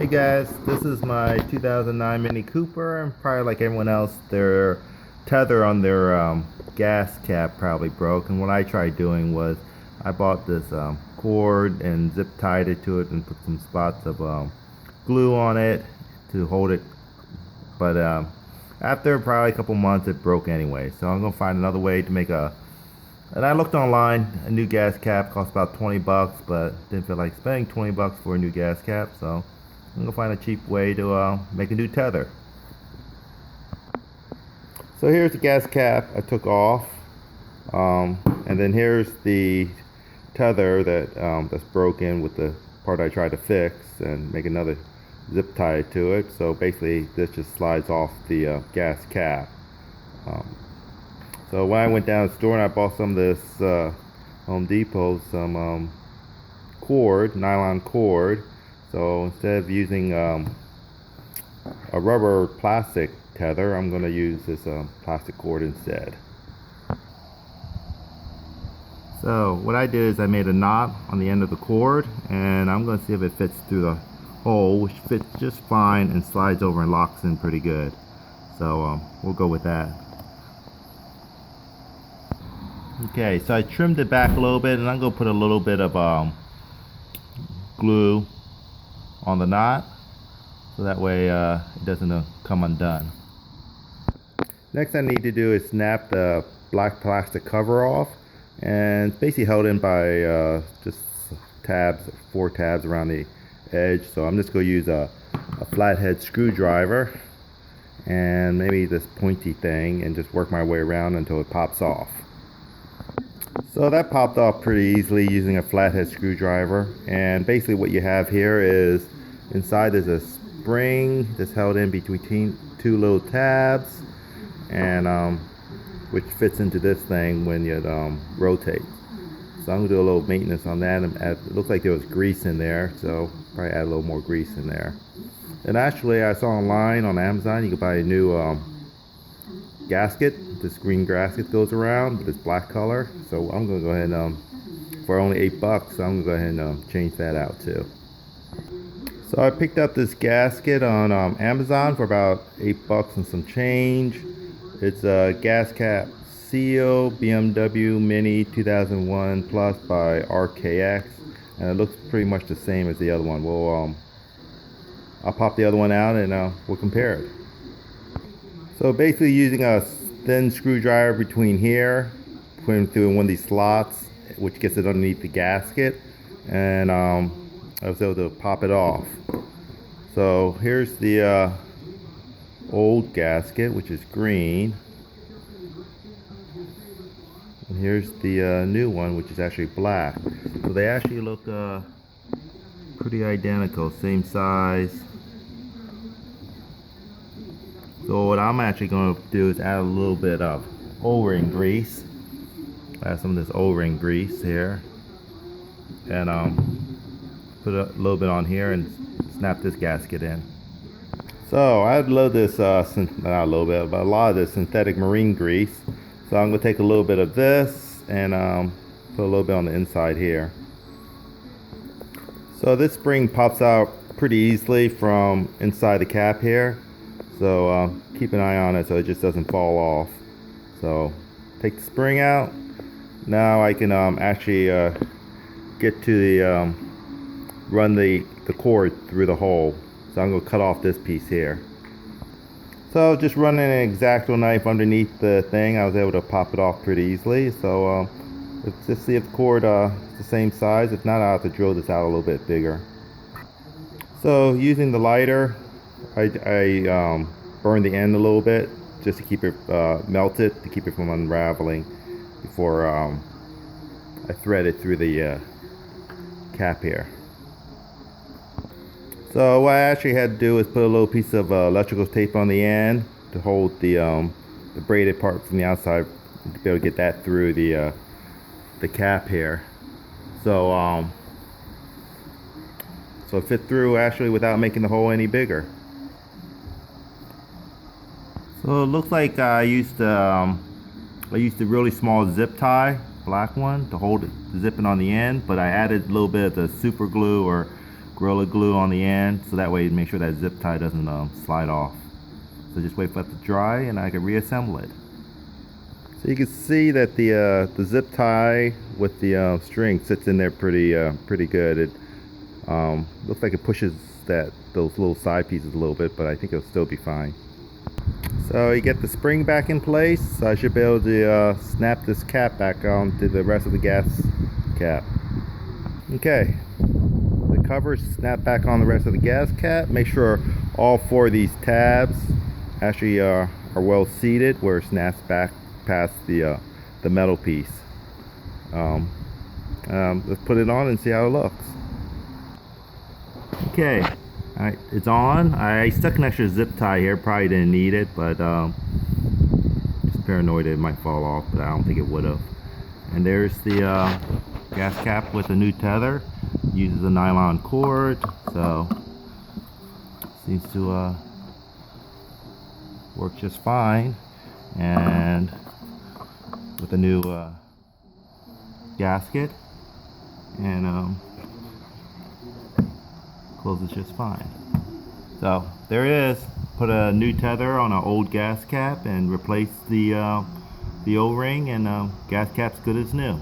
Hey guys, this is my 2009 Mini Cooper, and probably like everyone else, their tether on their gas cap probably broke. And what I tried doing was I bought this cord and zip tied it to it and put some spots of glue on it to hold it. But after probably a couple months, it broke anyway. So I'm gonna find another way to make a. And I looked online. A new gas cap costs about 20 bucks, but didn't feel like spending 20 bucks for a new gas cap, so I'm gonna find a cheap way to make a new tether. So here's the gas cap I took off, and then here's the tether that's broken with the part I tried to fix and make another zip tie to it. So basically, this just slides off the gas cap. So when I went down to the store and I bought some of this Home Depot, some cord, nylon cord. So instead of using a rubber plastic tether, I'm going to use this plastic cord instead. So what I did is I made a knot on the end of the cord, and I'm going to see if it fits through the hole, which fits just fine and slides over and locks in pretty good. So we'll go with that. Okay, so I trimmed it back a little bit, and I'm going to put a little bit of glue on the knot, so that way it doesn't come undone. Next I need to do is snap the black plastic cover off, and it's basically held in by just tabs, 4 tabs around the edge. So I'm just going to use a flathead screwdriver and maybe this pointy thing and just work my way around until it pops off. So that popped off pretty easily using a flathead screwdriver, and basically what you have here is inside there's a spring that's held in between 2 little tabs, and which fits into this thing when you rotate. So I'm gonna do a little maintenance on that, and it looks like there was grease in there, so probably add a little more grease in there. And actually I saw online on Amazon you can buy a new gasket. This green gasket goes around with this black color, so I'm gonna go ahead and for only 8 bucks, so I'm gonna go ahead and change that out too. So I picked up this gasket on Amazon for about 8 bucks and some change. It's a gas cap seal BMW Mini 2001 Plus by RKX, and it looks pretty much the same as the other one. I'll pop the other one out and we'll compare it. So basically using a thin screwdriver between here, putting through one of these slots, which gets it underneath the gasket, and I was able to pop it off. So here's the old gasket, which is green, and here's the new one, which is actually black. So they actually look pretty identical, same size. So what I'm actually going to do is add a little bit of O-ring grease. Add some of this O-ring grease here, and put a little bit on here and snap this gasket in. So I love this, not a little bit, but a lot of this synthetic marine grease. So I'm going to take a little bit of this and put a little bit on the inside here. So this spring pops out pretty easily from inside the cap here. So keep an eye on it so it just doesn't fall off. So take the spring out. Now I can actually get to the run the cord through the hole. So I'm going to cut off this piece here. So just running an X-Acto knife underneath the thing, I was able to pop it off pretty easily. So let's just see if the cord is the same size. If not, I'll have to drill this out a little bit bigger. So using the lighter, I burned the end a little bit just to keep it melted, to keep it from unraveling before I thread it through the cap here. So what I actually had to do is put a little piece of electrical tape on the end to hold the braided part from the outside to be able to get that through the cap here. So so it fit through actually without making the hole any bigger. So it looks like I used a really small zip tie, black one, to hold it, zip it on the end, but I added a little bit of the super glue or Gorilla Glue on the end, so that way you make sure that zip tie doesn't slide off. So just wait for it to dry and I can reassemble it. So you can see that the zip tie with the string sits in there pretty good. It looks like it pushes those little side pieces a little bit, but I think it'll still be fine. So you get the spring back in place, so I should be able to snap this cap back onto the rest of the gas cap. Okay, the covers snap back on the rest of the gas cap. Make sure all 4 of these tabs actually are well seated where it snaps back past the metal piece. Let's put it on and see how it looks. Okay, alright, it's on. I stuck an extra zip tie here, probably didn't need it, but just paranoid it might fall off, but I don't think it would have. And there's the gas cap with a new tether. Uses a nylon cord, so seems to work just fine. And with a new gasket, and closes just fine. So there it is. Put a new tether on an old gas cap and replace the O-ring, and gas cap's good as new.